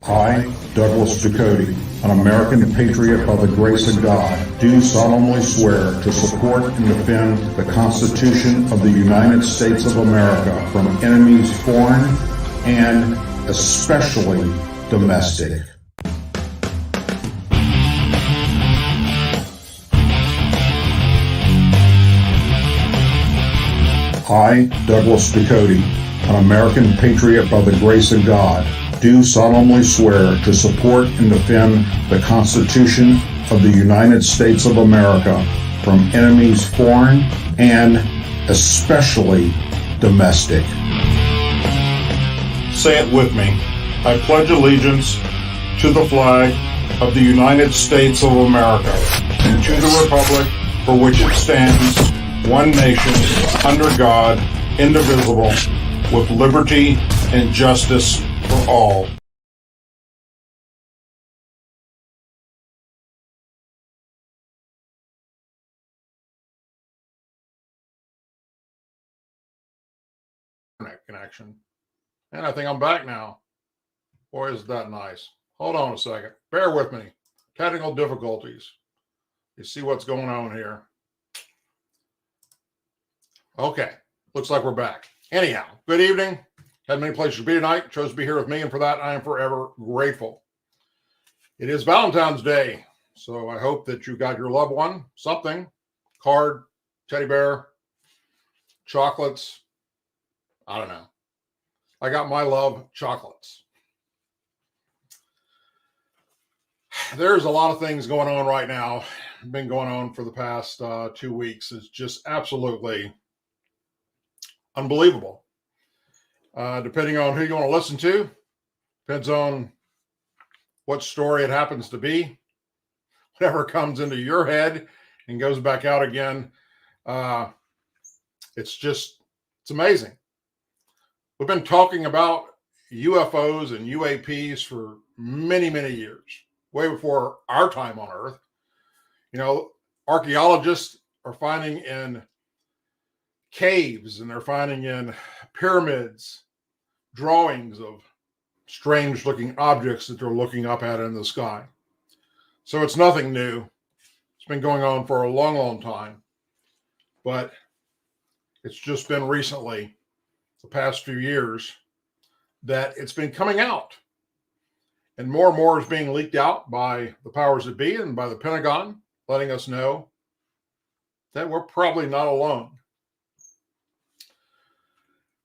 I, Douglas Ducote, an American patriot by the grace of God, do solemnly swear to support and defend the Constitution of the United States of America from enemies foreign and especially domestic. I, Douglas Ducote, an American patriot by the grace of God, do solemnly swear to support and defend the Constitution of the United States of America from enemies foreign and especially domestic. Say it with me. I pledge allegiance to the flag of the United States of America and to the republic for which it stands, one nation, under God, indivisible, with liberty and justice for all. Connection. And I think I'm back now. Boy, is that nice. Hold on a second. Bear with me. Technical difficulties. You see what's going on here. Okay. Looks like we're back. Anyhow, good evening. Had many places to be tonight. Chose to be here with me, and for that, I am forever grateful. It is Valentine's Day, so I hope that you got your loved one something. Card, teddy bear, chocolates. I don't know. I got my love chocolates. There's a lot of things going on right now. Been going on for the past 2 weeks. It's just absolutely unbelievable. Depending on who you want to listen to, depends on what story it happens to be. Whatever comes into your head and goes back out again, it's amazing. We've been talking about UFOs and UAPs for many, many years, way before our time on Earth. You know, archaeologists are finding in caves and they're finding in pyramids drawings of strange looking objects that they're looking up at in the sky. So it's nothing new. It's been going on for a long, long time, but it's just been recently, the past few years, that it's been coming out, and more is being leaked out by the powers that be and by the Pentagon, letting us know that we're probably not alone.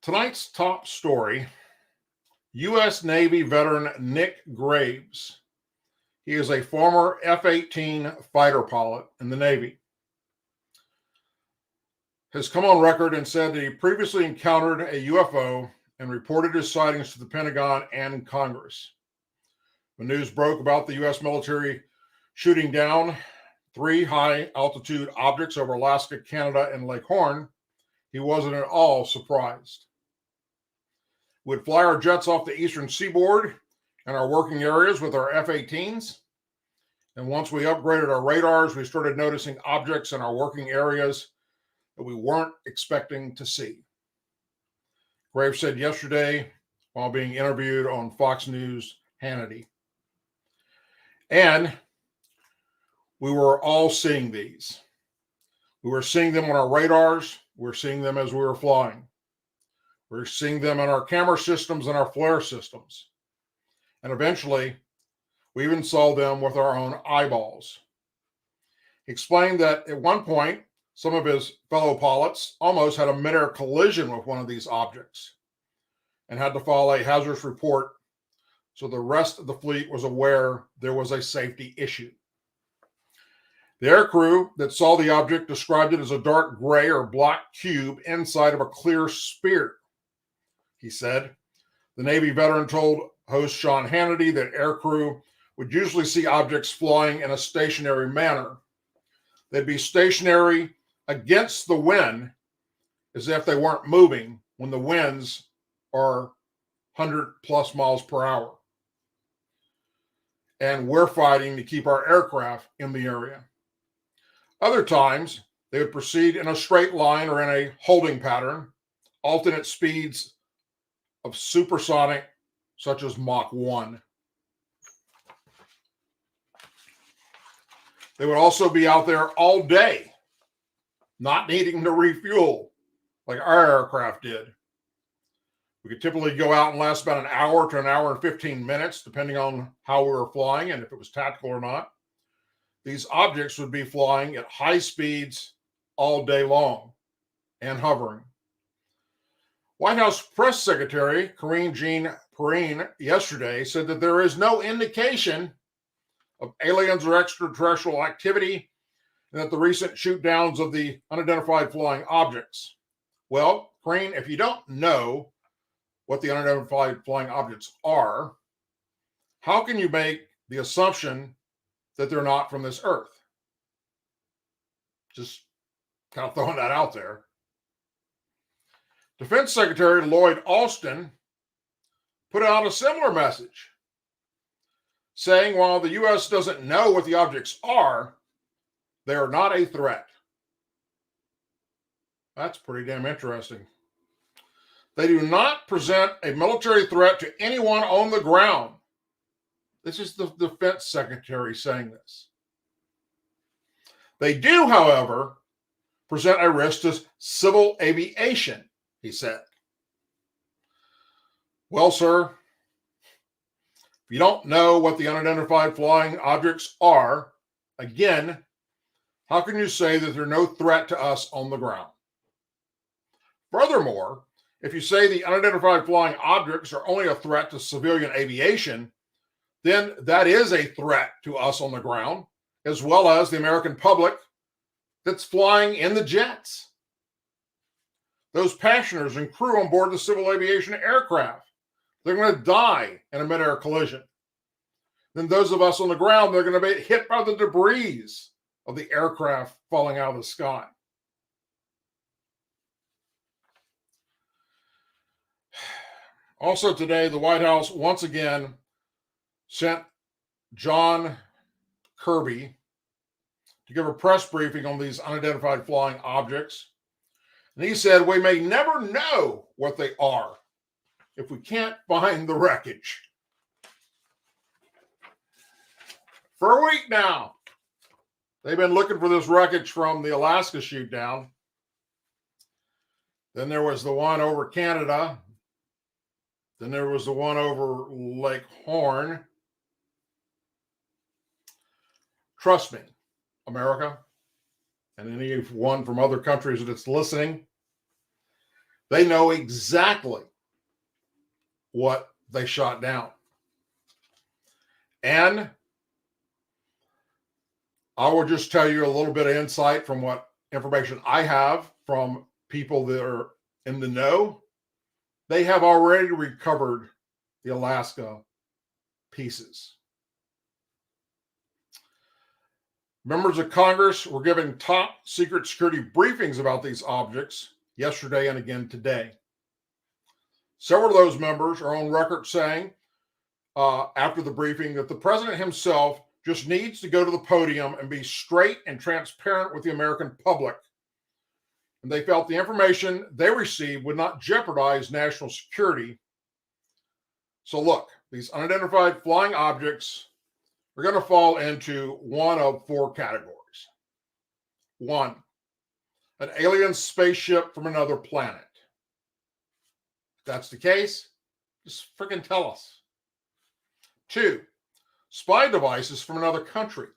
Tonight's top story, U.S. Navy veteran Nick Graves. He is a former F-18 fighter pilot in the Navy. Has come on record and said that he previously encountered a UFO and reported his sightings to the Pentagon and Congress. When news broke about the U.S. military shooting down 3 high-altitude objects over Alaska, Canada, and Lake Horn, he wasn't at all surprised. We'd fly our jets off the eastern seaboard and our working areas with our F-18s. And once we upgraded our radars, we started noticing objects in our working areas that we weren't expecting to see. Graves said yesterday while being interviewed on Fox News Hannity. And we were all seeing these. We were seeing them on our radars. We were seeing them as we were flying. We were seeing them in our camera systems and our flare systems. And eventually, we even saw them with our own eyeballs. He explained that at one point, some of his fellow pilots almost had a mid-air collision with one of these objects and had to file a hazardous report, so the rest of the fleet was aware there was a safety issue. The aircrew that saw the object described it as a dark gray or black cube inside of a clear sphere. He said the Navy veteran told host Sean Hannity that aircrew would usually see objects flying in a stationary manner. They'd be stationary against the wind as if they weren't moving when the winds are 100 plus miles per hour. And we're fighting to keep our aircraft in the area. Other times, they would proceed in a straight line or in a holding pattern, alternate speeds of supersonic, such as Mach 1. They would also be out there all day, not needing to refuel like our aircraft did. We could typically go out and last about an hour to an hour and 15 minutes, depending on how we were flying and if it was tactical or not. These objects would be flying at high speeds all day long and hovering. White House Press Secretary Karine Jean-Pierre yesterday said that there is no indication of aliens or extraterrestrial activity, and that the recent shoot downs of the unidentified flying objects. Well, Karine, if you don't know what the unidentified flying objects are, how can you make the assumption that they're not from this earth? Just kind of throwing that out there. Defense Secretary Lloyd Austin put out a similar message, saying while the U.S. doesn't know what the objects are, they are not a threat. That's pretty damn interesting. They do not present a military threat to anyone on the ground. This is the defense secretary saying this. They do, however, present a risk to civil aviation, he said. Well, sir, if you don't know what the unidentified flying objects are, again, how can you say that they're no threat to us on the ground? Furthermore, if you say the unidentified flying objects are only a threat to civilian aviation, then that is a threat to us on the ground, as well as the American public that's flying in the jets. Those passengers and crew on board the civil aviation aircraft, they're going to die in a mid-air collision. Then those of us on the ground, they're going to be hit by the debris of the aircraft falling out of the sky. Also today, the White House once again sent John Kirby to give a press briefing on these unidentified flying objects. And he said, we may never know what they are if we can't find the wreckage. For a week now, they've been looking for this wreckage from the Alaska shoot down. Then there was the one over Canada. Then there was the one over Lake Horn. Trust me, America, and anyone from other countries that's listening, they know exactly what they shot down. And I will just tell you a little bit of insight from what information I have from people that are in the know. They have already recovered the Alaska pieces. Members of Congress were giving top secret security briefings about these objects yesterday and again today. Several of those members are on record saying after the briefing that the president himself just needs to go to the podium and be straight and transparent with the American public. And they felt the information they received would not jeopardize national security. So look, these unidentified flying objects are going to fall into one of four categories. One, an alien spaceship from another planet. If that's the case, just freaking tell us. Two, spy devices from another country.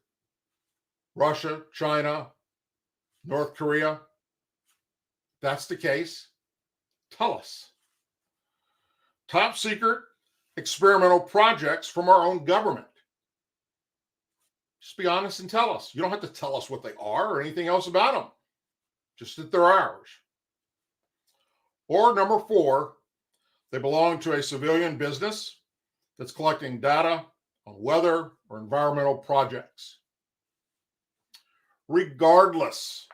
Russia, China, North Korea. If that's the case, tell us. Top secret experimental projects from our own government. Just be honest and tell us. You don't have to tell us what they are or anything else about them. Just that they're ours. Or number four, they belong to a civilian business that's collecting data on weather or environmental projects. Regardless,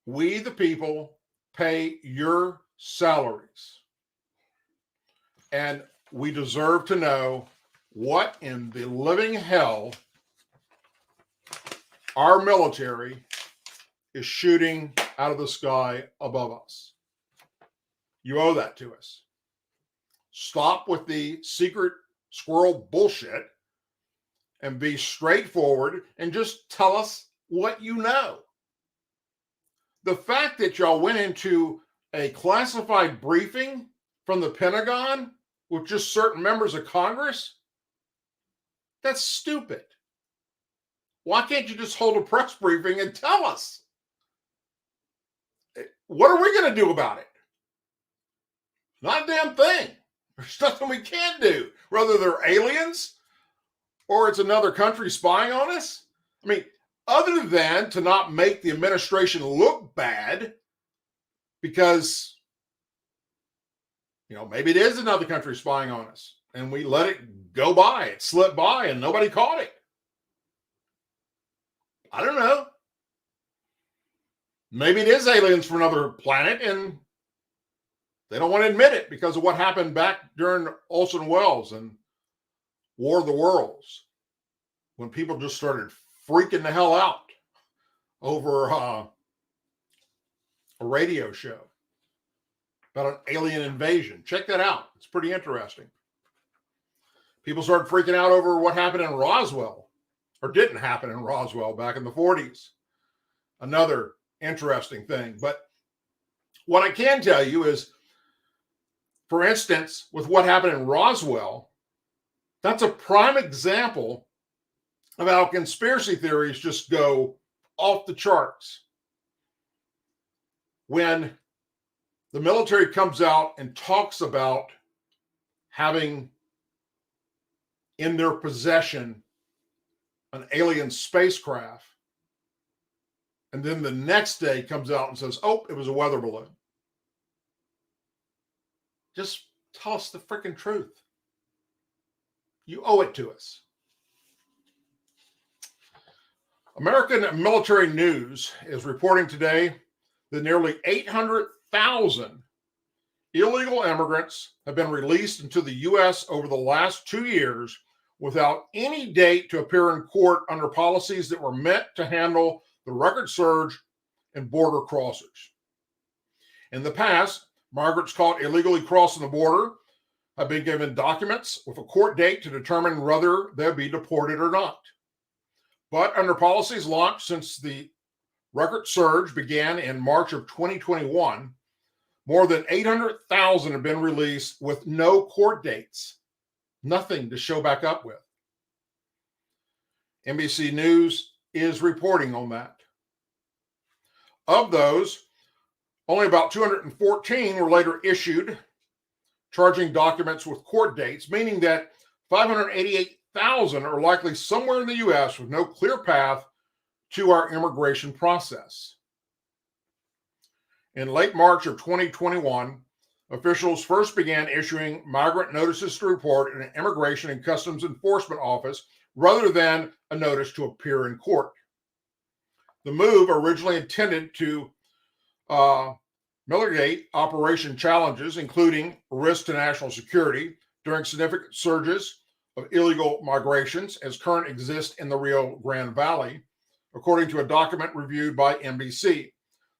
we, the people, pay your salaries. And we deserve to know what in the living hell our military is shooting out of the sky above us. You owe that to us. Stop with the secret squirrel bullshit and be straightforward and just tell us what you know. The fact that y'all went into a classified briefing from the Pentagon with just certain members of Congress, that's stupid. Why can't you just hold a press briefing and tell us? What are we going to do about it? Not a damn thing. There's nothing we can do, whether they're aliens or it's another country spying on us. I mean, other than to not make the administration look bad because, maybe it is another country spying on us and we let it go by, it slipped by and nobody caught it. I don't know. Maybe it is aliens from another planet and they don't want to admit it because of what happened back during Orson Welles and War of the Worlds, when people just started freaking the hell out over a radio show about an alien invasion. Check that out. It's pretty interesting. People started freaking out over what happened in Roswell, or didn't happen in Roswell back in the 40s. Another interesting thing. But what I can tell you is, for instance, with what happened in Roswell, that's a prime example of how conspiracy theories just go off the charts. When the military comes out and talks about having in their possession an alien spacecraft, and then the next day comes out and says, oh, it was a weather balloon. Just tell us the freaking truth. You owe it to us. American Military News is reporting today that nearly 800,000 illegal immigrants have been released into the U.S. over the last 2 years without any date to appear in court under policies that were meant to handle the record surge in border crossers. In the past, migrants caught illegally crossing the border have been given documents with a court date to determine whether they'll be deported or not. But under policies launched since the record surge began in March of 2021, more than 800,000 have been released with no court dates, nothing to show back up with. NBC News is reporting on that. Of those, only about 214 were later issued, charging documents with court dates, meaning that 588,000 are likely somewhere in the U.S. with no clear path to our immigration process. In late March of 2021, officials first began issuing migrant notices to report in an Immigration and Customs Enforcement office rather than a notice to appear in court. The move, originally intended to mitigate operation challenges, including risk to national security during significant surges of illegal migrations as current exist in the Rio Grande Valley, according to a document reviewed by NBC.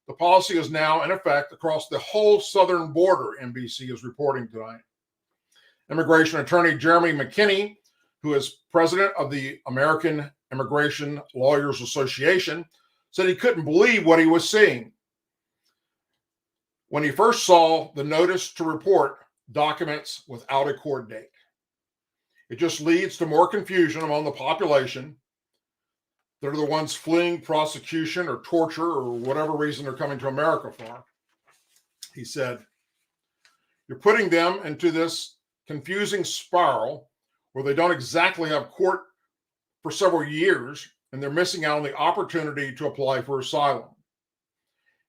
The policy is now in effect across the whole southern border, NBC is reporting tonight. Immigration attorney Jeremy McKinney, who is president of the American Immigration Lawyers Association, said he couldn't believe what he was seeing when he first saw the notice to report documents without a court date. It just leads to more confusion among the population. They're the ones fleeing prosecution or torture or whatever reason they're coming to America for. He said, you're putting them into this confusing spiral where they don't exactly have court for several years and they're missing out on the opportunity to apply for asylum.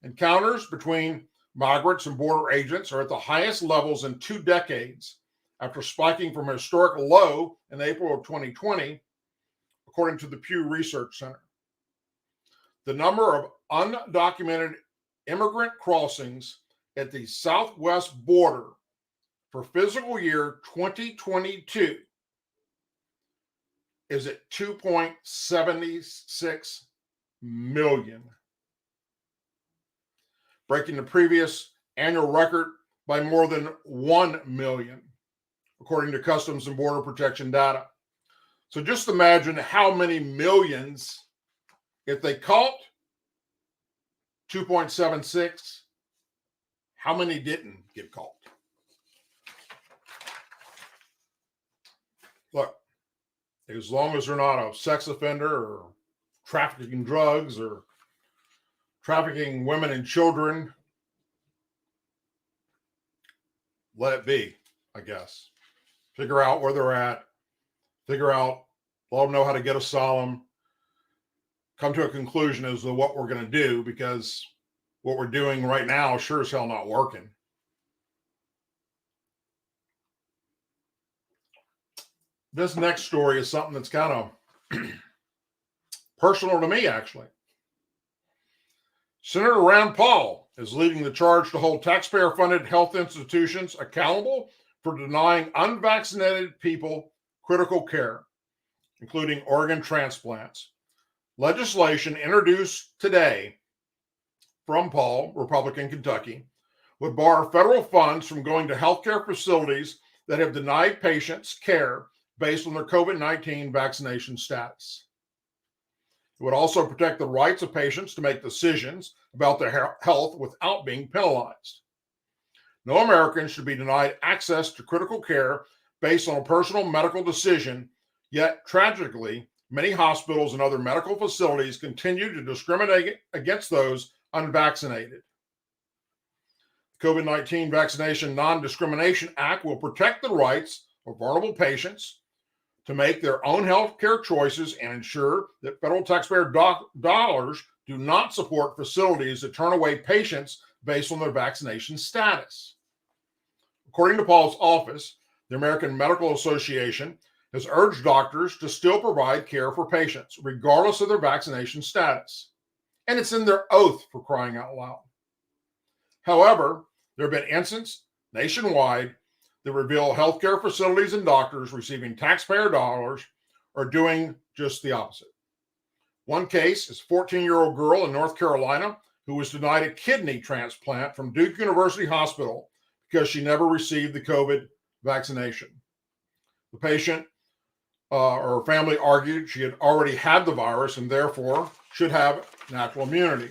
Encounters between migrants and border agents are at the highest levels in 2 decades after spiking from a historic low in April of 2020, according to the Pew Research Center. The number of undocumented immigrant crossings at the southwest border for fiscal year 2022 is at 2.76 million, breaking the previous annual record by more than 1 million, according to Customs and Border Protection data. So just imagine how many millions, if they caught 2.76, how many didn't get caught? Look, as long as they're not a sex offender or trafficking drugs or trafficking women and children, let it be, I guess. Figure out where they're at, figure out, let them know how to get asylum, come to a conclusion as to what we're going to do, because what we're doing right now sure as hell not working. This next story is something that's kind of personal to me, actually. Senator Rand Paul is leading the charge to hold taxpayer-funded health institutions accountable for denying unvaccinated people critical care, including organ transplants. Legislation introduced today from Paul, Republican Kentucky, would bar federal funds from going to healthcare facilities that have denied patients care based on their COVID-19 vaccination status. It would also protect the rights of patients to make decisions about their health without being penalized. No American should be denied access to critical care based on a personal medical decision, yet tragically, many hospitals and other medical facilities continue to discriminate against those unvaccinated. The COVID-19 Vaccination Non-Discrimination Act will protect the rights of vulnerable patients to make their own health care choices and ensure that federal taxpayer dollars do not support facilities that turn away patients based on their vaccination status. According to Paul's office, the American Medical Association has urged doctors to still provide care for patients, regardless of their vaccination status. And it's in their oath, for crying out loud. However, there have been instances nationwide that reveal healthcare facilities and doctors receiving taxpayer dollars are doing just the opposite. One case is a 14-year-old girl in North Carolina who was denied a kidney transplant from Duke University Hospital because she never received the COVID vaccination. The patient or her family argued she had already had the virus and therefore should have natural immunity.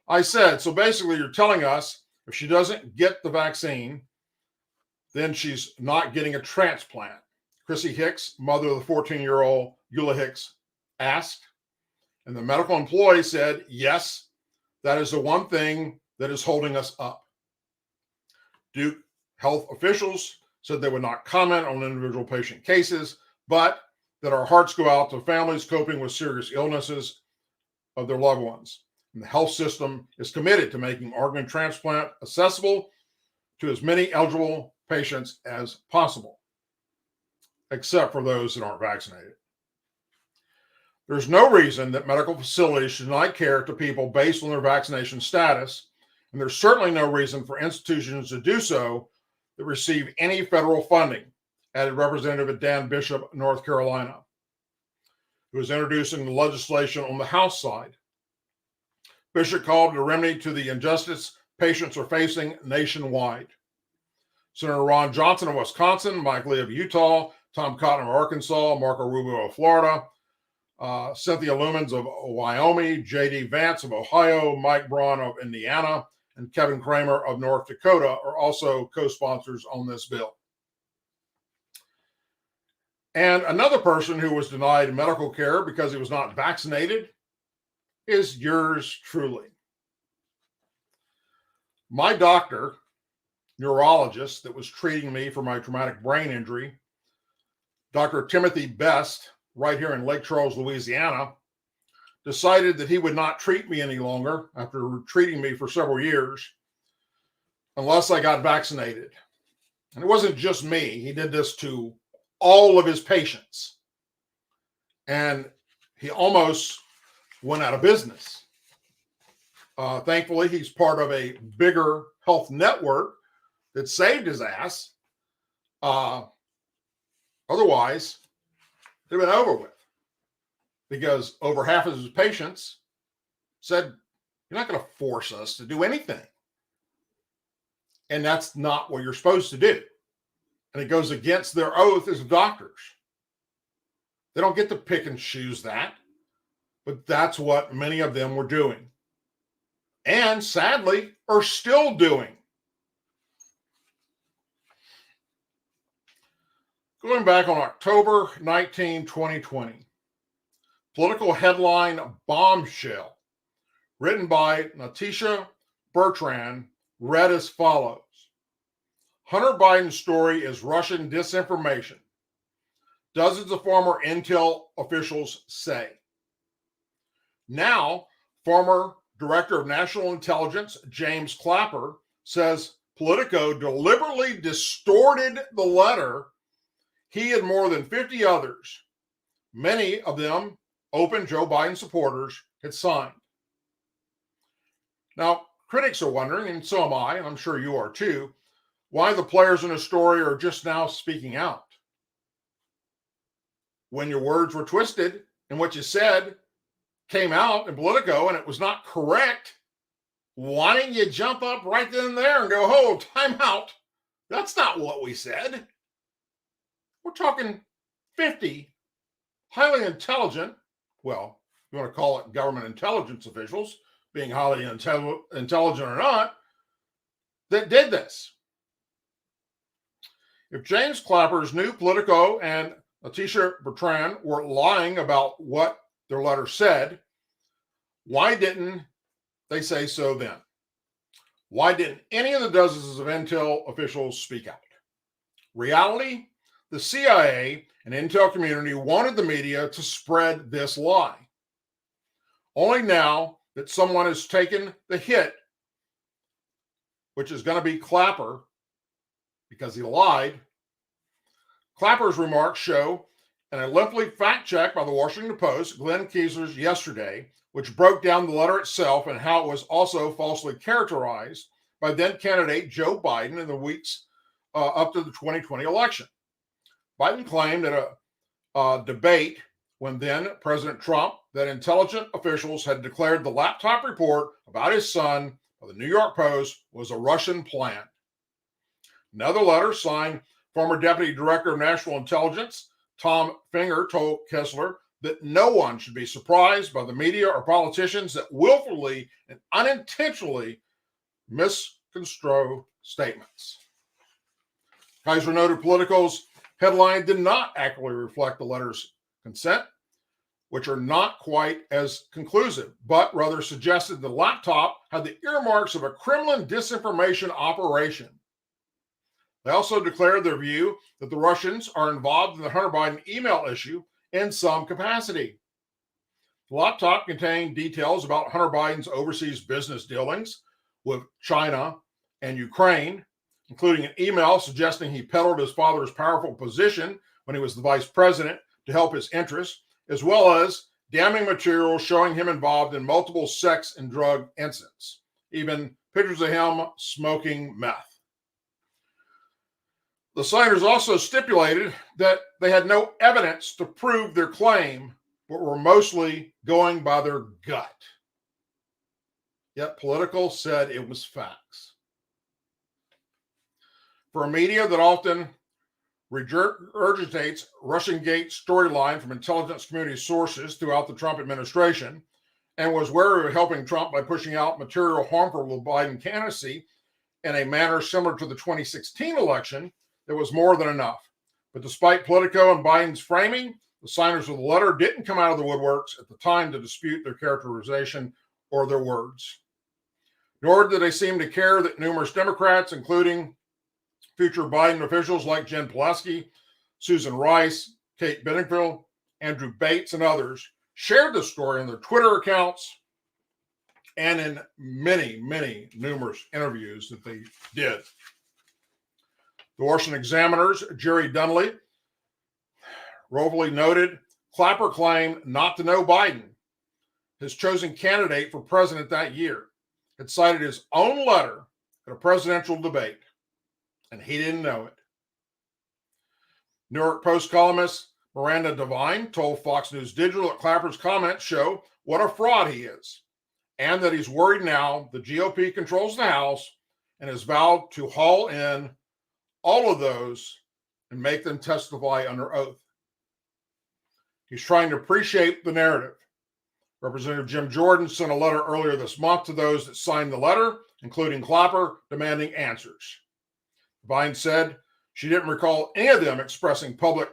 I said, so basically you're telling us if she doesn't get the vaccine, then she's not getting a transplant. Chrissy Hicks, mother of the 14-year-old Eula Hicks, asked. And the medical employee said, yes, that is the one thing that is holding us up. Duke health officials said they would not comment on individual patient cases, but that our hearts go out to families coping with serious illnesses of their loved ones. And the health system is committed to making organ transplant accessible to as many eligible patients as possible, except for those that aren't vaccinated. There's no reason that medical facilities should deny care to people based on their vaccination status, and there's certainly no reason for institutions to do so that receive any federal funding, added Representative Dan Bishop, North Carolina, who is introducing the legislation on the House side. Bishop called a remedy to the injustice patients are facing nationwide. Senator Ron Johnson of Wisconsin, Mike Lee of Utah, Tom Cotton of Arkansas, Marco Rubio of Florida, Cynthia Lumens of Wyoming, J.D. Vance of Ohio, Mike Braun of Indiana, and Kevin Kramer of North Dakota are also co-sponsors on this bill. And another person who was denied medical care because he was not vaccinated is yours truly. My doctor, neurologist that was treating me for my traumatic brain injury, Dr. Timothy Best, right here in Lake Charles, Louisiana, decided that he would not treat me any longer after treating me for several years unless I got vaccinated. And it wasn't just me. He did this to all of his patients. And he almost went out of business. Thankfully, he's part of a bigger health network that saved his ass. Otherwise, it would have been over with, because over half of his patients said, you're not going to force us to do anything. And that's not what you're supposed to do. And it goes against their oath as doctors. They don't get to pick and choose that, but that's what many of them were doing. And sadly, are still doing. Going back on October 19, 2020, political headline bombshell, written by Natisha Bertrand, read as follows. Hunter Biden's story is Russian disinformation. Dozens of former intel officials say. Now, former Director of National Intelligence James Clapper says Politico deliberately distorted the letter he and more than 50 others, many of them open Joe Biden supporters, had signed. Now, critics are wondering, and so am I, and I'm sure you are too, why the players in a story are just now speaking out. When your words were twisted and what you said came out in Politico and it was not correct, why didn't you jump up right then and there and go, oh, time out? That's not what we said. We're talking 50 highly intelligent, well, you want to call it government intelligence officials, being highly intelligent or not, that did this. If James Clapper's new Politico and Natisha Bertrand were lying about what their letter said, why didn't they say so then? Why didn't any of the dozens of intel officials speak out? Reality, the CIA and intel community wanted the media to spread this lie. Only now that someone has taken the hit, which is going to be Clapper, because he lied. Clapper's remarks show in a lengthy fact check by the Washington Post, Glenn Kiesler's yesterday, which broke down the letter itself and how it was also falsely characterized by then candidate Joe Biden in the weeks up to the 2020 election. Biden claimed at a debate when then President Trump that intelligent officials had declared the laptop report about his son by the New York Post was a Russian plant. Another letter signed former Deputy Director of National Intelligence Tom Finger told Kessler that no one should be surprised by the media or politicians that willfully and unintentionally misconstrue statements. Kaiser noted Politico's headline did not accurately reflect the letter's consent, which are not quite as conclusive, but rather suggested the laptop had the earmarks of a Kremlin disinformation operation. They also declared their view that the Russians are involved in the Hunter Biden email issue in some capacity. The laptop contained details about Hunter Biden's overseas business dealings with China and Ukraine, including an email suggesting he peddled his father's powerful position when he was the vice president to help his interests, as well as damning material showing him involved in multiple sex and drug incidents, even pictures of him smoking meth. The signers also stipulated that they had no evidence to prove their claim, but were mostly going by their gut. Yet Politico said it was facts. For a media that often regurgitates Russian Gate storyline from intelligence community sources throughout the Trump administration and was wary of helping Trump by pushing out material harmful to the Biden candidacy in a manner similar to the 2016 election, there was more than enough. But despite Politico and Biden's framing, the signers of the letter didn't come out of the woodworks at the time to dispute their characterization or their words. Nor did they seem to care that numerous Democrats, including future Biden officials like Jen Pulaski, Susan Rice, Kate Bedingfield, Andrew Bates, and others, shared the story on their Twitter accounts and in many numerous interviews that they did. The Washington Examiner's Jerry Dunley rovingly noted Clapper claimed not to know Biden, his chosen candidate for president that year, had cited his own letter at a presidential debate, and he didn't know it. New York Post columnist Miranda Devine told Fox News Digital that Clapper's comments show what a fraud he is, and that he's worried now the GOP controls the House and has vowed to haul in all of those and make them testify under oath. He's trying to reshape the narrative. Representative Jim Jordan sent a letter earlier this month to those that signed the letter, including Clapper, demanding answers. Vine said she didn't recall any of them expressing public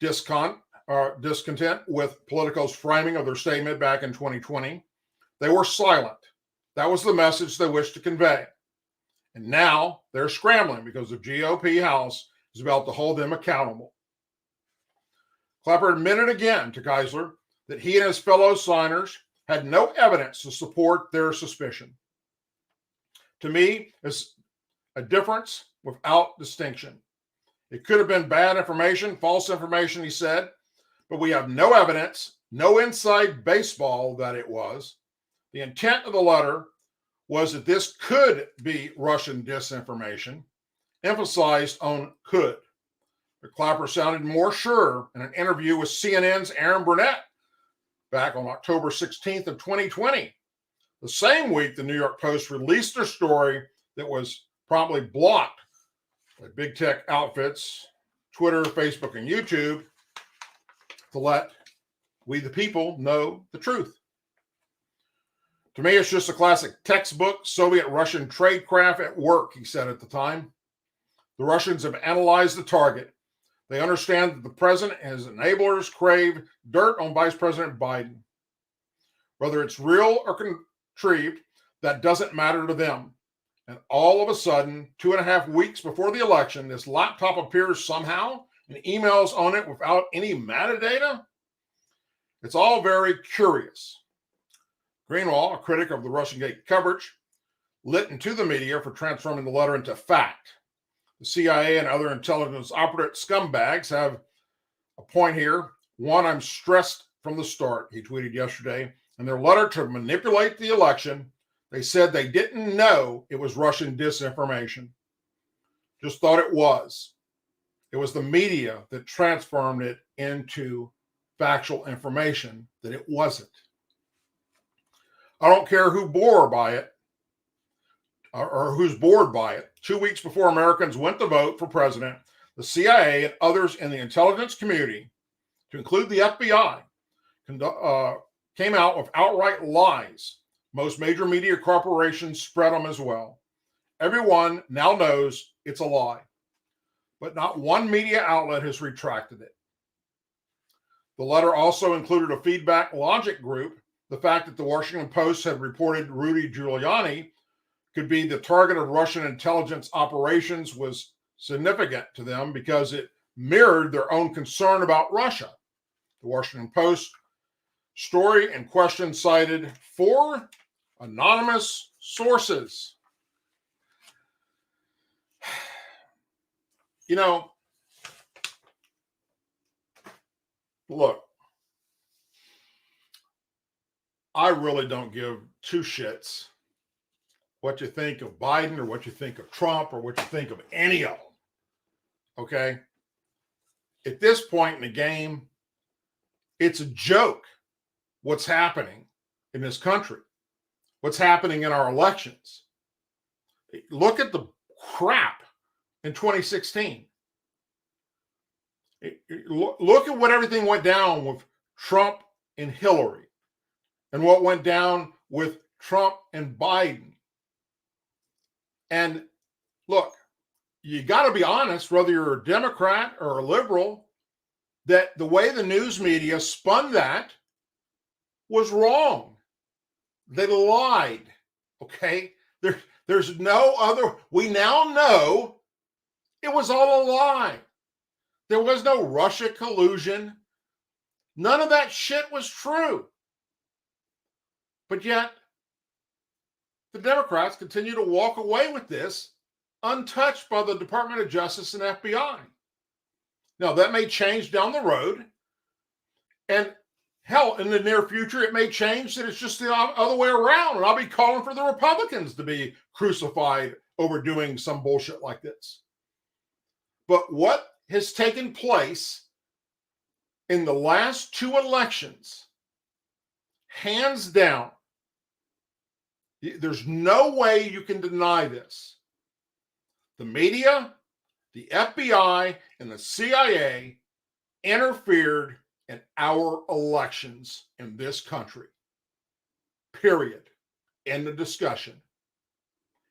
discontent with Politico's framing of their statement back in 2020. They were silent. That was the message they wished to convey. And now they're scrambling because the GOP House is about to hold them accountable. Clapper admitted again to Geisler that he and his fellow signers had no evidence to support their suspicion. To me, it's a difference without distinction. It could have been bad information, false information, he said, but we have no evidence, no inside baseball that it was. The intent of the letter was that this could be Russian disinformation, emphasized on could. But Clapper sounded more sure in an interview with CNN's Aaron Burnett back on October 16th of 2020. The same week, the New York Post released a story that was promptly blocked by big tech outfits, Twitter, Facebook, and YouTube, to let we the people know the truth. To me, it's just a classic textbook Soviet-Russian tradecraft at work, he said at the time. The Russians have analyzed the target. They understand that the president and his enablers crave dirt on Vice President Biden. Whether it's real or contrived, that doesn't matter to them. And all of a sudden, 2.5 weeks before the election, this laptop appears somehow and emails on it without any metadata. It's all very curious. Greenwald, a critic of the Russiagate coverage, lit into the media for transforming the letter into fact. The CIA and other intelligence operative scumbags have a point here. One, I'm stressed from the start, he tweeted yesterday. In their letter to manipulate the election, they said they didn't know it was Russian disinformation. Just thought it was. It was the media that transformed it into factual information that it wasn't. I don't care who bore by it or who's bored by it. 2 weeks before Americans went to vote for president, the CIA and others in the intelligence community, to include the FBI, came out with outright lies. Most major media corporations spread them as well. Everyone now knows it's a lie, but not one media outlet has retracted it. The letter also included a feedback logic group. The fact that the Washington Post had reported Rudy Giuliani could be the target of Russian intelligence operations was significant to them because it mirrored their own concern about Russia. The Washington Post story in question cited 4 anonymous sources. You know, look, I really don't give 2 shits what you think of Biden or what you think of Trump or what you think of any of them. Okay? At this point in the game, it's a joke what's happening in this country, what's happening in our elections. Look at the crap in 2016. Look at what everything went down with Trump and Hillary and what went down with Trump and Biden. And look, you got to be honest, whether you're a Democrat or a liberal, that the way the news media spun that was wrong. They lied, okay? There's no other, we now know it was all a lie. There was no Russia collusion. None of that shit was true. But yet, the Democrats continue to walk away with this untouched by the Department of Justice and FBI. Now, that may change down the road. And hell, in the near future, it may change that it's just the other way around. And I'll be calling for the Republicans to be crucified over doing some bullshit like this. But what has taken place in the last 2 elections, hands down, there's no way you can deny this. The media, the FBI, and the CIA interfered in our elections in this country. Period. End of discussion.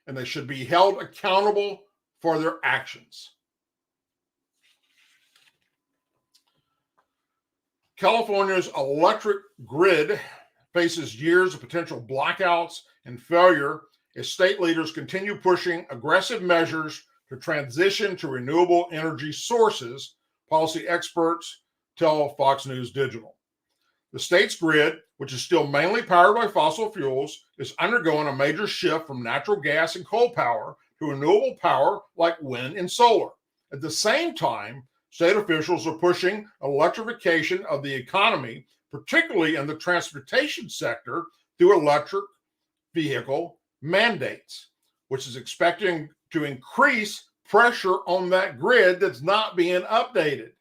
And they should be held accountable for their actions. California's electric grid faces years of potential blackouts and failure as state leaders continue pushing aggressive measures to transition to renewable energy sources, policy experts tell Fox News Digital. The state's grid, which is still mainly powered by fossil fuels, is undergoing a major shift from natural gas and coal power to renewable power like wind and solar. At the same time, state officials are pushing electrification of the economy, particularly in the transportation sector, through electric vehicle mandates, which is expecting to increase pressure on that grid that's not being updated.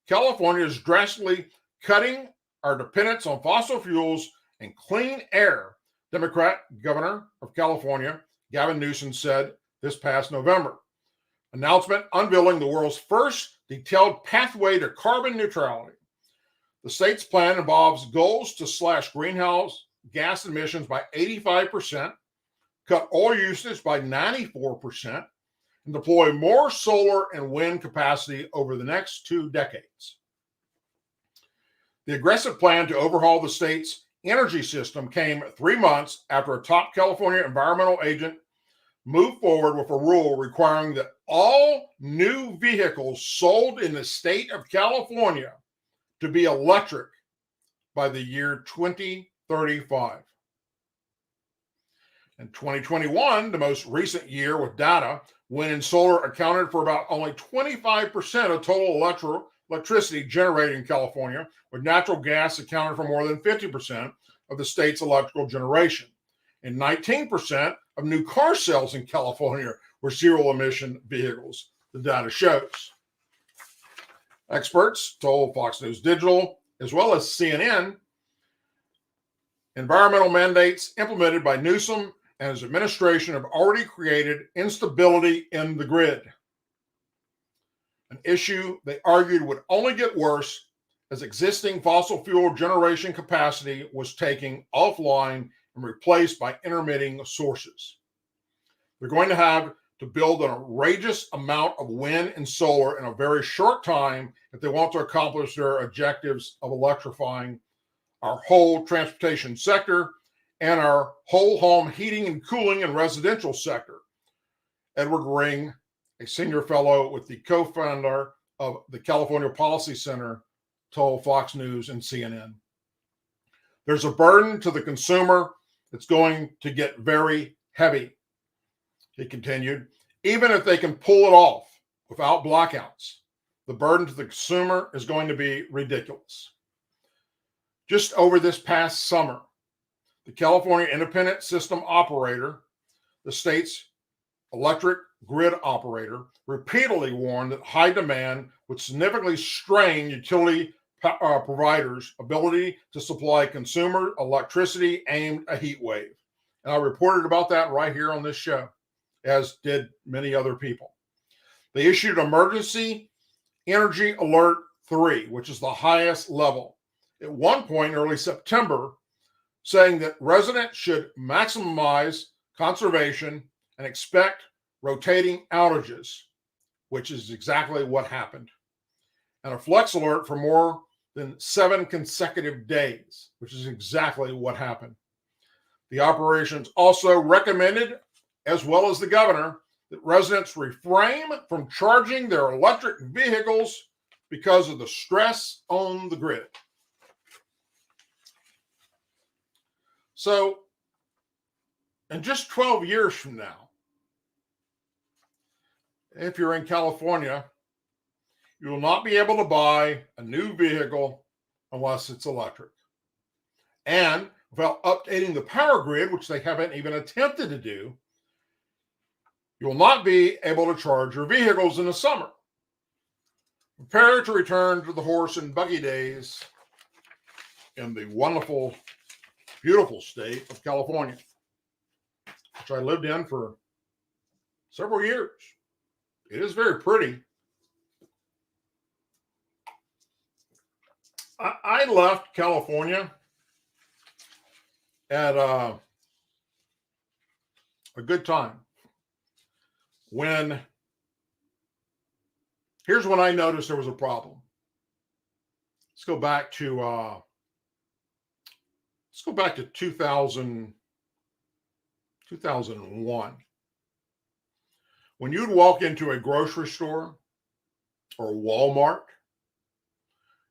California is drastically cutting our dependence on fossil fuels and clean air, Democrat Governor of California, Gavin Newsom, said this past November. Announcement unveiling the world's first detailed pathway to carbon neutrality. The state's plan involves goals to slash greenhouse gas emissions by 85%, cut oil usage by 94%, and deploy more solar and wind capacity over the next 2 decades. The aggressive plan to overhaul the state's energy system came 3 months after a top California environmental agent moved forward with a rule requiring that all new vehicles sold in the state of California to be electric by the year 2035. In 2021, the most recent year with data, wind and solar accounted for about only 25% of total electricity generated in California, with natural gas accounted for more than 50% of the state's electrical generation. And 19% of new car sales in California were zero-emission vehicles, the data shows. Experts told Fox News Digital, as well as CNN, environmental mandates implemented by Newsom and his administration have already created instability in the grid, an issue they argued would only get worse as existing fossil fuel generation capacity was taken offline and replaced by intermittent sources. They're going to have to build an outrageous amount of wind and solar in a very short time if they want to accomplish their objectives of electrifying our whole transportation sector and our whole home heating and cooling and residential sector. Edward Ring, a senior fellow with the co-founder of the California Policy Center, told Fox News and CNN. There's a burden to the consumer that's going to get very heavy, he continued. Even if they can pull it off without blackouts, the burden to the consumer is going to be ridiculous. Just over this past summer, the California Independent System Operator, the state's electric grid operator, repeatedly warned that high demand would significantly strain utility providers' ability to supply consumer electricity aimed a heat wave. And I reported about that right here on this show, as did many other people. They issued Emergency Energy Alert 3, which is the highest level, at one point in early September, saying that residents should maximize conservation and expect rotating outages, which is exactly what happened, and a flex alert for more than 7 consecutive days, which is exactly what happened. The operations also recommended, as well as the governor, that residents refrain from charging their electric vehicles because of the stress on the grid. So, in just 12 years from now, if you're in California, you will not be able to buy a new vehicle unless it's electric. And without updating the power grid, which they haven't even attempted to do, you will not be able to charge your vehicles in the summer. Prepare to return to the horse and buggy days in the wonderful, beautiful state of California, which I lived in for several years. It is very pretty. I left California at a good time. Here's when I noticed there was a problem. Let's go back to 2001. When you'd walk into a grocery store or Walmart,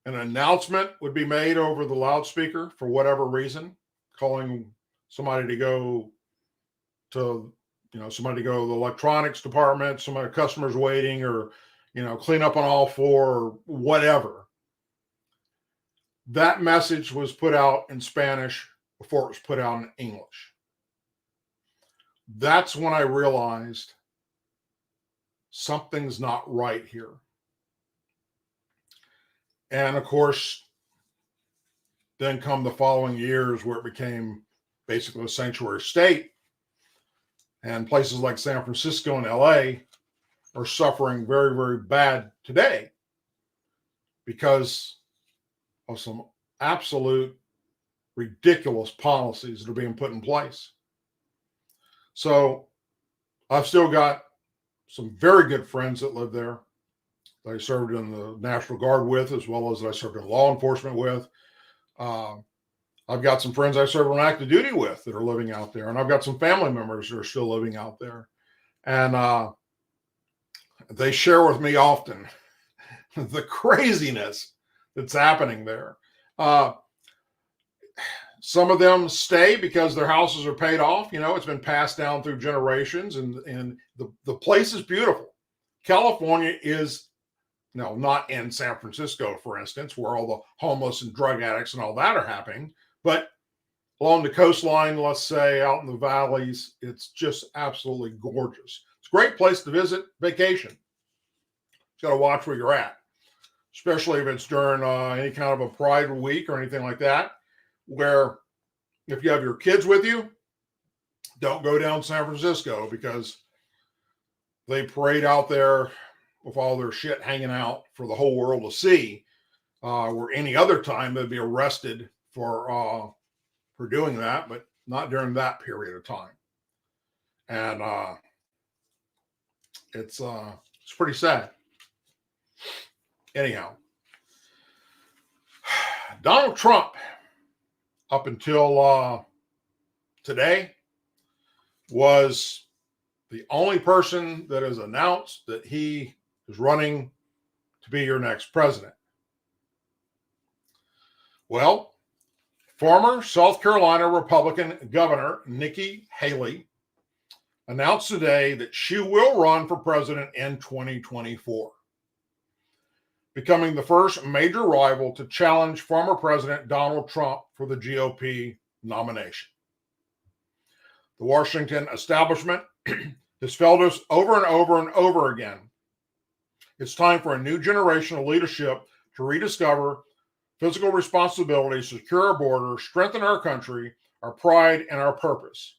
an announcement would be made over the loudspeaker for whatever reason, calling somebody to go to the electronics department, somebody, customers waiting, or clean up on all four, or whatever. That message was put out in Spanish before it was put out in English. That's when I realized something's not right here. And of course, then come the following years where it became basically a sanctuary state. And places like San Francisco and LA are suffering very, very bad today because of some absolute ridiculous policies that are being put in place. So I've still got some very good friends that live there that I served in the National Guard with, as well as I served in law enforcement with. I've got some friends I served on active duty with that are living out there, and I've got some family members that are still living out there. And they share with me often the craziness that's happening there. Some of them stay because their houses are paid off. It's been passed down through generations, and the place is beautiful. California is, not in San Francisco, for instance, where all the homeless and drug addicts and all that are happening, but along the coastline, let's say out in the valleys, it's just absolutely gorgeous. It's a great place to visit, vacation. You got to watch where you're at, especially if it's during any kind of a Pride week or anything like that, where if you have your kids with you, don't go down San Francisco because they parade out there with all their shit hanging out for the whole world to see, where any other time they'd be arrested for doing that, but not during that period of time. And it's pretty sad. Anyhow, Donald Trump, up until today, was the only person that has announced that he is running to be your next president. Well, former South Carolina Republican Governor Nikki Haley announced today that she will run for president in 2024, becoming the first major rival to challenge former President Donald Trump for the GOP nomination. The Washington establishment has failed us over and over and over again. It's time for a new generation of leadership to rediscover physical responsibility, secure our border, strengthen our country, our pride, and our purpose.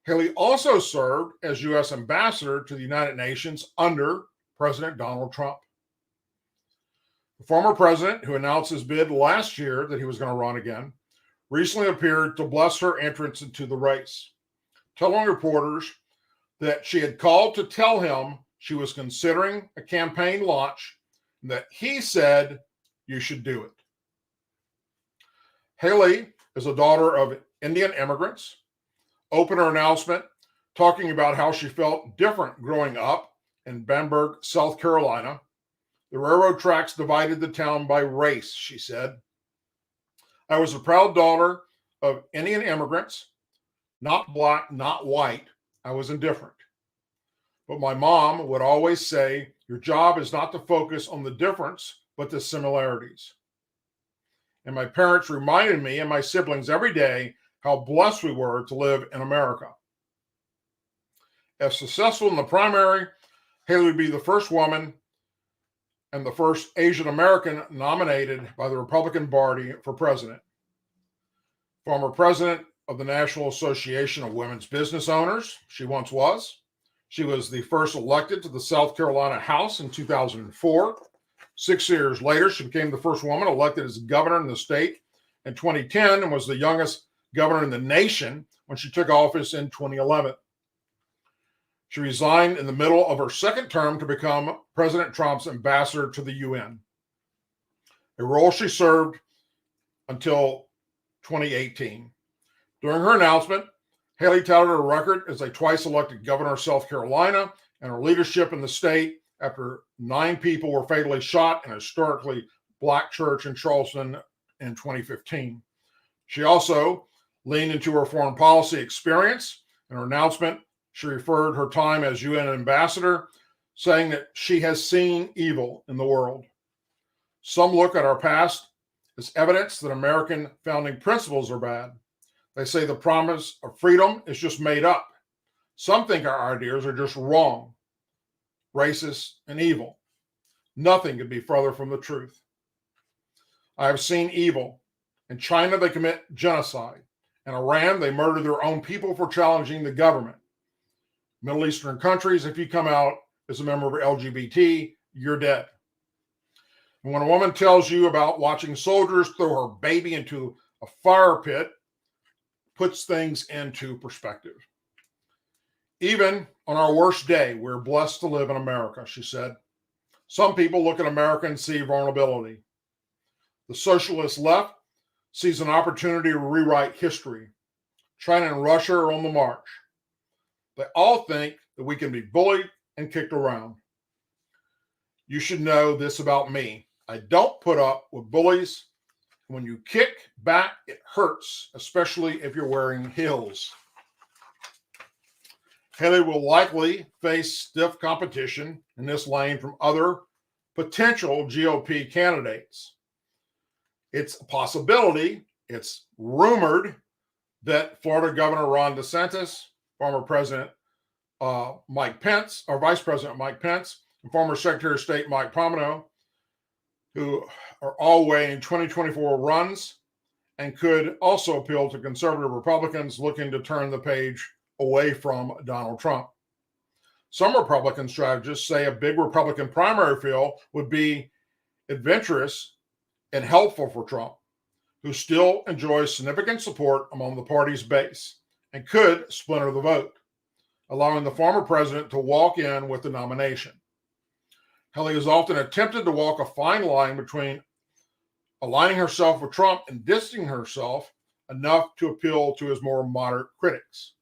Haley also served as U.S. ambassador to the United Nations under President Donald Trump. The former president, who announced his bid last year that he was going to run again, recently appeared to bless her entrance into the race, telling reporters that she had called to tell him she was considering a campaign launch and that he said, "You should do it." Haley is a daughter of Indian immigrants. Opened her announcement talking about how she felt different growing up in Bamberg, South Carolina. The railroad tracks divided the town by race, she said. I was a proud daughter of Indian immigrants, not black, not white. I was indifferent. But my mom would always say, your job is not to focus on the difference, but the similarities. And my parents reminded me and my siblings every day how blessed we were to live in America. If successful in the primary, Haley would be the first woman and the first Asian American nominated by the Republican Party for president. Former president of the National Association of Women's Business Owners, she once was. She was the first elected to the South Carolina House in 2004. 6 years later, she became the first woman elected as governor in the state in 2010 and was the youngest governor in the nation when she took office in 2011. She resigned in the middle of her second term to become President Trump's ambassador to the UN, a role she served until 2018. During her announcement, Haley touted her record as a twice elected governor of South Carolina and her leadership in the state after 9 people were fatally shot in a historically Black church in Charleston in 2015. She also leaned into her foreign policy experience. In her announcement, she referred her time as UN ambassador, saying that she has seen evil in the world. Some look at our past as evidence that American founding principles are bad. They say the promise of freedom is just made up. Some think our ideas are just wrong, racist, and evil. Nothing could be further from the truth. I have seen evil. In China, they commit genocide. In Iran, they murder their own people for challenging the government. Middle Eastern countries, if you come out as a member of LGBT, you're dead. And when a woman tells you about watching soldiers throw her baby into a fire pit, puts things into perspective. Even on our worst day, we're blessed to live in America, she said. Some people look at America and see vulnerability. The socialist left sees an opportunity to rewrite history. China and Russia are on the march. They all think that we can be bullied and kicked around. You should know this about me. I don't put up with bullies. When you kick back, it hurts, especially if you're wearing heels. Haley will likely face stiff competition in this lane from other potential GOP candidates. It's a possibility, it's rumored, that Florida Governor Ron DeSantis, former President Mike Pence, or Vice President Mike Pence, and former Secretary of State Mike Pompeo, who are all weighing 2024 runs and could also appeal to conservative Republicans looking to turn the page away from Donald Trump. Some Republican strategists say a big Republican primary field would be adventurous and helpful for Trump, who still enjoys significant support among the party's base and could splinter the vote, allowing the former president to walk in with the nomination. Haley has often attempted to walk a fine line between aligning herself with Trump and distancing herself enough to appeal to his more moderate critics.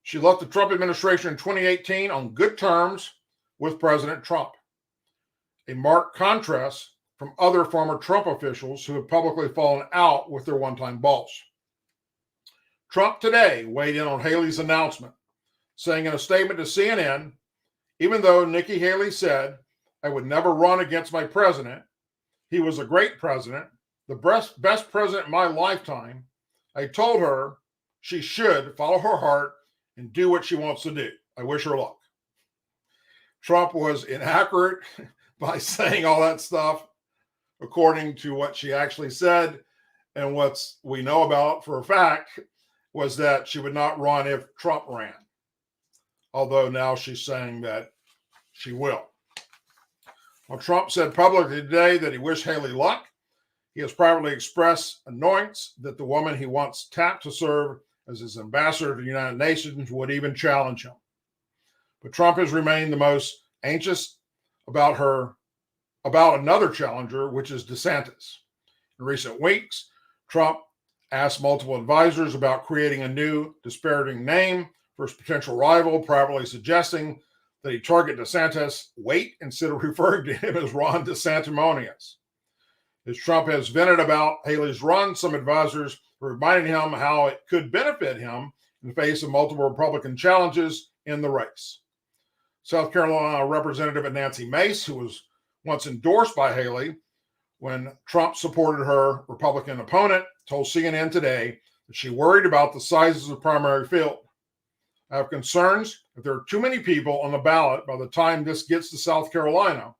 She left the Trump administration in 2018 on good terms with President Trump, a marked contrast from other former Trump officials who have publicly fallen out with their one-time boss. Trump today weighed in on Haley's announcement, saying in a statement to CNN, "Even though Nikki Haley said I would never run against my president, he was a great president, the best president in my lifetime, I told her she should follow her heart and do what she wants to do. I wish her luck." Trump was inaccurate by saying all that stuff, according to what she actually said. And what we know about for a fact was that she would not run if Trump ran. Although now she's saying that she will. Well, Trump said publicly today that he wished Haley luck. He has privately expressed annoyance that the woman he once tapped to serve as his ambassador to the United Nations would even challenge him. But Trump has remained the most anxious about another challenger, which is DeSantis. In recent weeks, Trump asked multiple advisors about creating a new disparaging name for his potential rival, privately suggesting that he target DeSantis' weight instead of referring to him as Ron DeSantimonious. As Trump has vented about Haley's run, some advisors reminded him how it could benefit him in the face of multiple Republican challenges in the race. South Carolina Representative Nancy Mace, who was once endorsed by Haley when Trump supported her Republican opponent, told CNN today that she worried about the sizes of the primary field. "I have concerns if there are too many people on the ballot by the time this gets to South Carolina,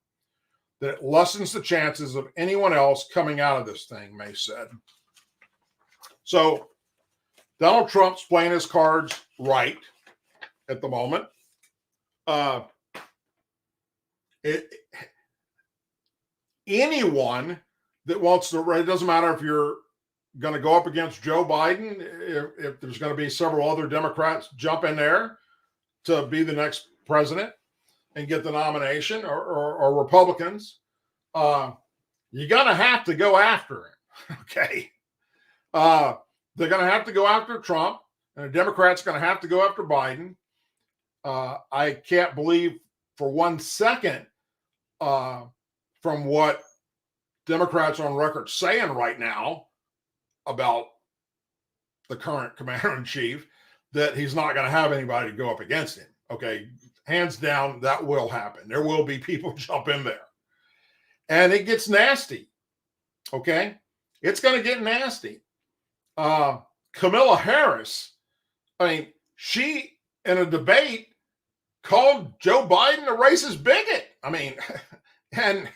that it lessens the chances of anyone else coming out of this thing," Mace said. So Donald Trump's playing his cards right at the moment. anyone that wants to, it doesn't matter if you're going to go up against Joe Biden, if there's going to be several other Democrats jump in there to be the next president and get the nomination, or Republicans, you're going to have to go after him. Okay. They're going to have to go after Trump, and the Democrats going to have to go after Biden. I can't believe for 1 second from what Democrats on record saying right now about the current commander-in-chief that he's not going to have anybody to go up against him. Okay, hands down, that will happen. There will be people jump in there. And it gets nasty. Okay, it's going to get nasty. Kamala Harris, I mean, she, in a debate, called Joe Biden a racist bigot. I mean, and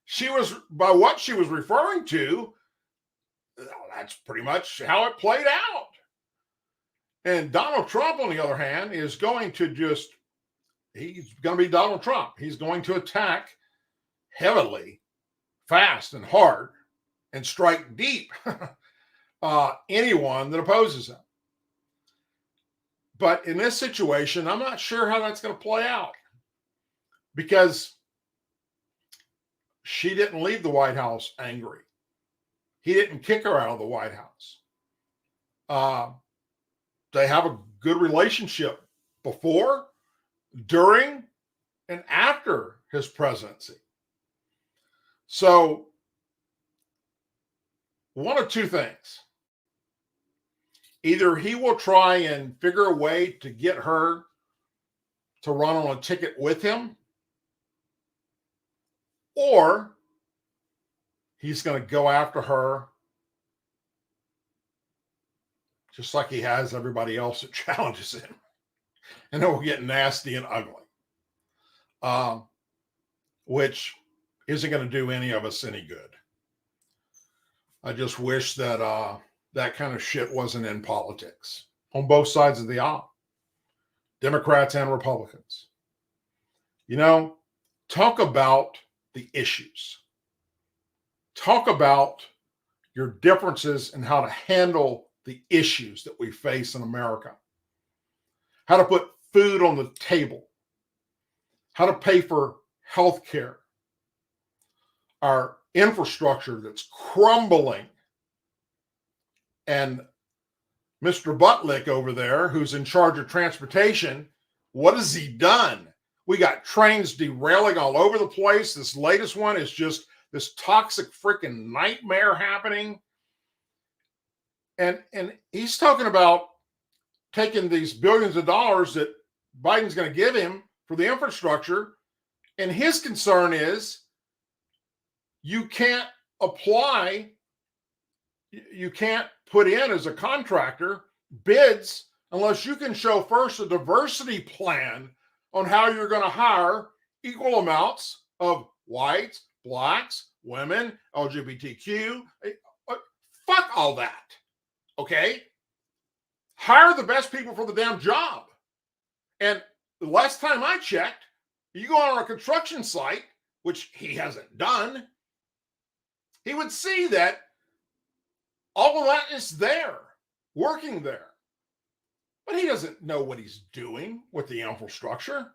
she was, by what she was referring to, that's pretty much how it played out. And Donald Trump, on the other hand, is going to just, he's going to be Donald Trump. He's going to attack heavily, fast and hard, and strike deep anyone that opposes him. But in this situation, I'm not sure how that's going to play out, because she didn't leave the White House angry. He didn't kick her out of the White House. They have a good relationship before, during, and after his presidency. So, one of two things. Either he will try and figure a way to get her to run on a ticket with him, or he's going to go after her just like he has everybody else that challenges him. And it will get nasty and ugly, which isn't going to do any of us any good. I just wish that that kind of shit wasn't in politics on both sides of the aisle, Democrats and Republicans. You know, talk about the issues. Talk about your differences in how to handle the issues that we face in America. How to put food on the table. How to pay for health care. Our infrastructure that's crumbling. And Mr. Butlick over there, who's in charge of transportation, what has he done? We got trains derailing all over the place. This latest one is just this toxic freaking nightmare happening. And he's talking about taking these billions of dollars that Biden's going to give him for the infrastructure. And his concern is you can't apply, you can't put in as a contractor bids unless you can show first a diversity plan on how you're going to hire equal amounts of whites, blacks, women, LGBTQ. Fuck all that. Okay? Hire the best people for the damn job. And the last time I checked, you go on a construction site, which he hasn't done, he would see that all of that is there, working there. But he doesn't know what he's doing with the infrastructure.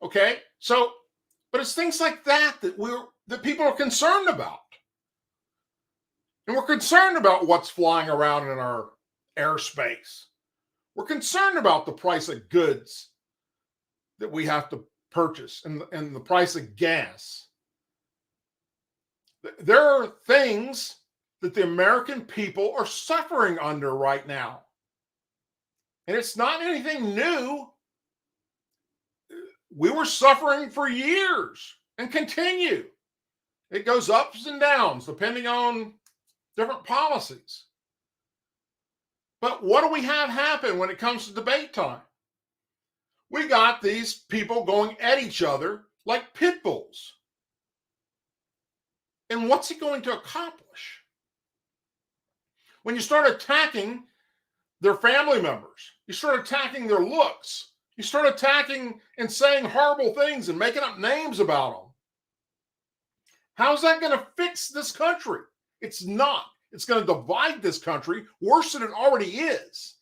Okay? So, but it's things like that that people are concerned about. And we're concerned about what's flying around in our airspace. We're concerned about the price of goods that we have to purchase and the price of gas. There are things that the American people are suffering under right now. And it's not anything new. We were suffering for years and continue. It goes ups and downs depending on different policies. But what do we have happen when it comes to debate time? We got these people going at each other like pit bulls. And what's it going to accomplish? When you start attacking their family members, you start attacking their looks, you start attacking and saying horrible things and making up names about them, How's that going to fix this country? It's not. It's going to divide this country worse than it already is.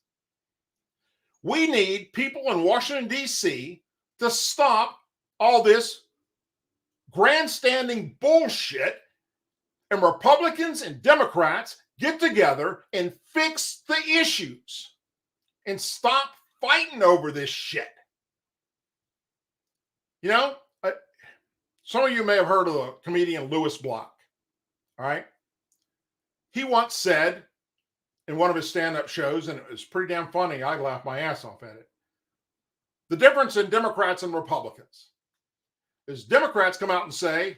We need people in Washington, D.C. to stop all this grandstanding bullshit, and Republicans and Democrats get together and fix the issues and stop fighting over this shit. You know, some of you may have heard of the comedian Lewis Block. All right. He once said in one of his stand-up shows, and it was pretty damn funny, I laughed my ass off at it, the difference in Democrats and Republicans is Democrats come out and say,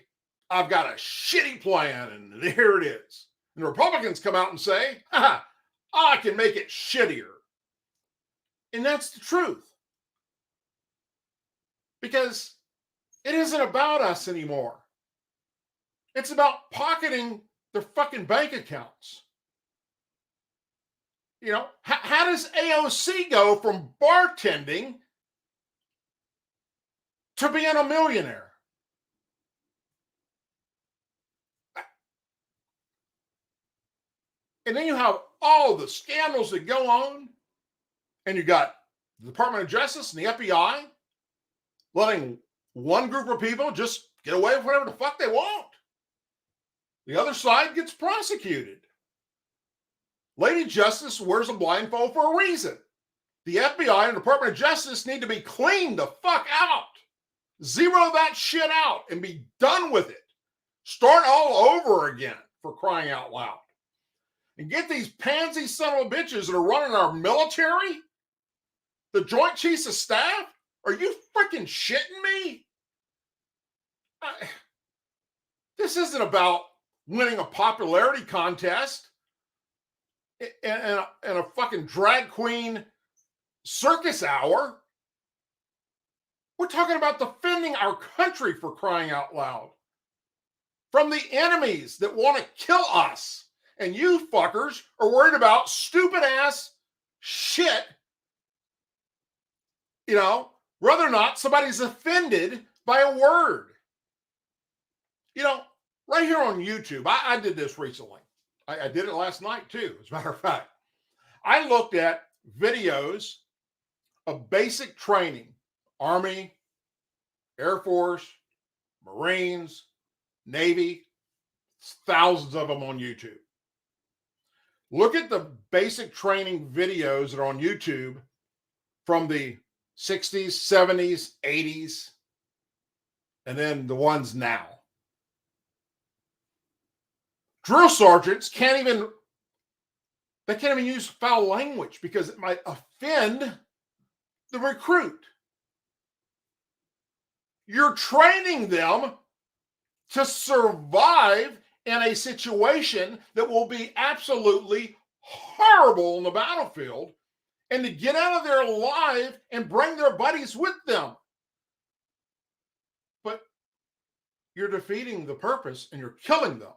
I've got a shitty plan, and here it is. And Republicans come out and say, I can make it shittier. And that's the truth. Because it isn't about us anymore. It's about pocketing their fucking bank accounts. You know, how does AOC go from bartending to being a millionaire? And then you have all the scandals that go on, and you got the Department of Justice and the FBI letting one group of people just get away with whatever the fuck they want. The other side gets prosecuted. Lady Justice wears a blindfold for a reason. The FBI and the Department of Justice need to be cleaned the fuck out. Zero that shit out and be done with it. Start all over again, for crying out loud. And get these pansy son of a bitches that are running our military, the Joint Chiefs of Staff. Are you freaking shitting me? This isn't about winning a popularity contest and a fucking drag queen circus hour. We're talking about defending our country, for crying out loud, from the enemies that want to kill us. And you fuckers are worried about stupid ass shit, you know, whether or not somebody's offended by a word. You know, right here on YouTube, I did this recently. I did it last night too, as a matter of fact. I looked at videos of basic training, Army, Air Force, Marines, Navy, thousands of them on YouTube. Look at the basic training videos that are on YouTube from the 60s, 70s, 80s, and then the ones now. Drill sergeants can't even use foul language because it might offend the recruit. You're training them to survive in a situation that will be absolutely horrible on the battlefield, and to get out of there alive and bring their buddies with them. But you're defeating the purpose and you're killing them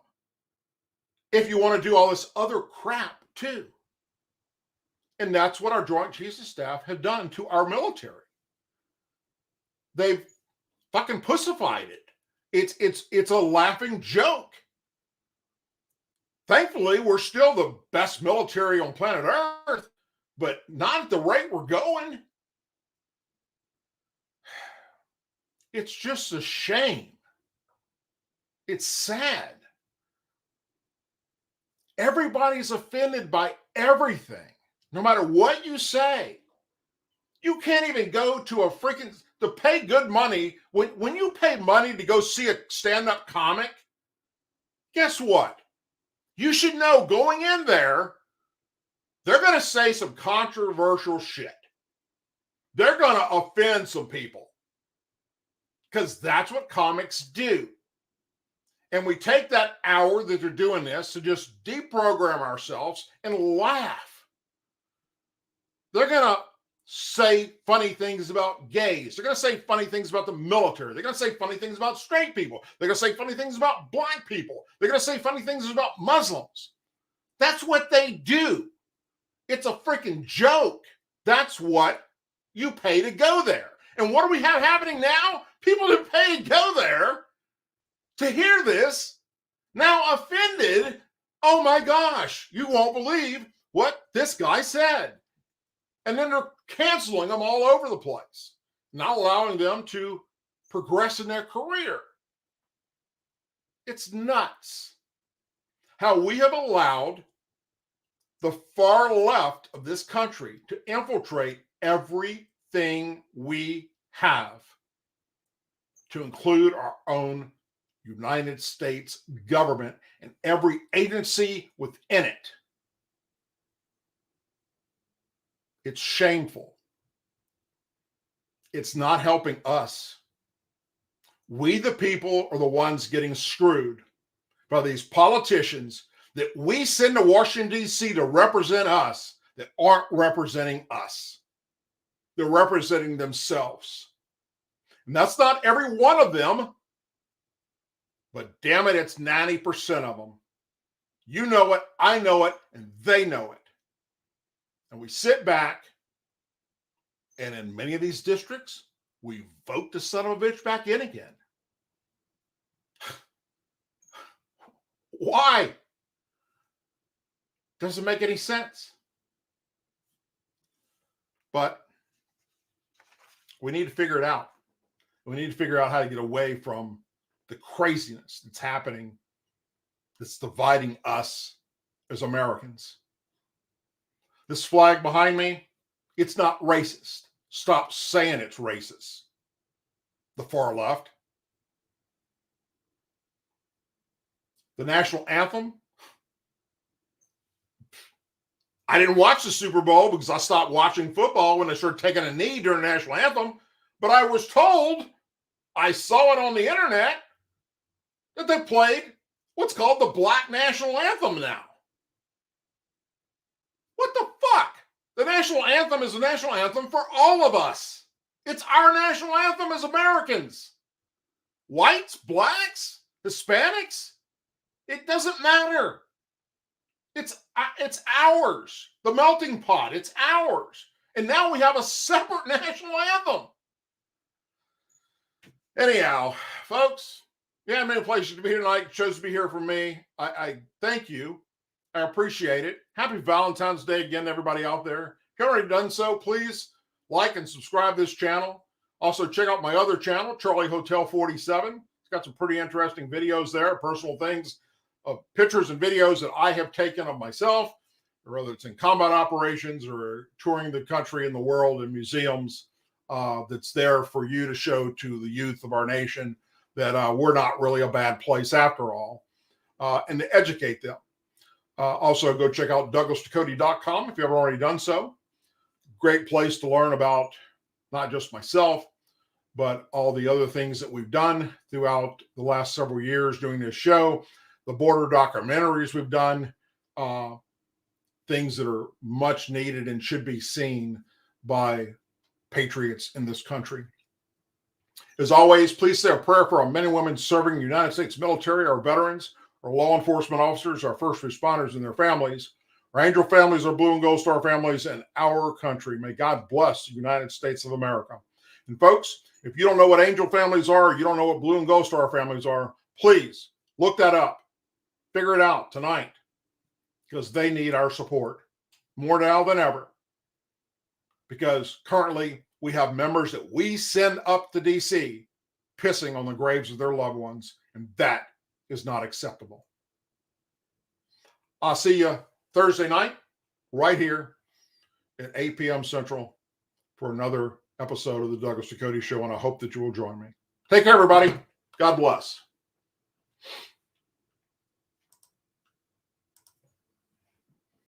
if you want to do all this other crap too. And that's what our Joint Chiefs of Staff have done to our military. They've fucking pussified it. It's a laughing joke. Thankfully, we're still the best military on planet Earth, but not at the rate we're going. It's just a shame. It's sad. Everybody's offended by everything, no matter what you say. You can't even go to to pay good money. When you pay money to go see a stand-up comic, guess what? You should know going in there, they're going to say some controversial shit. They're going to offend some people because that's what comics do. And we take that hour that they're doing this to just deprogram ourselves and laugh. They're going to say funny things about gays. They're going to say funny things about the military. They're going to say funny things about straight people. They're going to say funny things about black people. They're going to say funny things about Muslims. That's what they do. It's a freaking joke. That's what you pay to go there. And what do we have happening now? People who pay to go there to hear this, now offended. Oh my gosh, you won't believe what this guy said. And then they're canceling them all over the place, not allowing them to progress in their career. It's nuts how we have allowed the far left of this country to infiltrate everything we have, to include our own United States government and every agency within it. It's shameful. It's not helping us. We, the people, are the ones getting screwed by these politicians that we send to Washington, D.C. to represent us that aren't representing us. They're representing themselves. And that's not every one of them, but damn it, it's 90% of them. You know it, I know it, and they know it. And we sit back, and in many of these districts, we vote the son of a bitch back in again. Why? Doesn't make any sense. But we need to figure it out. We need to figure out how to get away from the craziness that's happening, that's dividing us as Americans. This flag behind me, it's not racist. Stop saying it's racist. The far left. The national anthem. I didn't watch the Super Bowl because I stopped watching football when they started taking a knee during the national anthem. But I was told, I saw it on the internet, that they played what's called the Black National Anthem now. What the fuck? The national anthem is a national anthem for all of us. It's our national anthem as Americans. Whites, blacks, Hispanics, it doesn't matter. It's ours. The melting pot, it's ours. And now we have a separate national anthem. Anyhow, folks, yeah, many places to be here tonight. Chose to be here for me. I thank you. I appreciate it. Happy Valentine's Day again to everybody out there. If you've already done so, please like and subscribe to this channel. Also, check out my other channel, Charlie Hotel 47. It's got some pretty interesting videos there, personal things, of pictures and videos that I have taken of myself, or whether it's in combat operations or touring the country and the world in museums, that's there for you to show to the youth of our nation that we're not really a bad place after all, and to educate them. Also, go check out DouglasDucote.com if you haven't already done so. Great place to learn about not just myself, but all the other things that we've done throughout the last several years doing this show, the border documentaries we've done, things that are much needed and should be seen by patriots in this country. As always, please say a prayer for our men and women serving the United States military, our veterans, our law enforcement officers, our first responders and their families, our angel families, our blue and gold star families, and our country. May God bless the United States of America. And folks, if you don't know what angel families are, you don't know what blue and gold star families are, please look that up. Figure it out tonight, because they need our support more now than ever. Because currently we have members that we send up to DC pissing on the graves of their loved ones, and that is not acceptable. I'll see you Thursday night right here at 8 p.m. Central for another episode of the Douglas Ducote Show, and I hope that you will join me. Take care, everybody. God bless.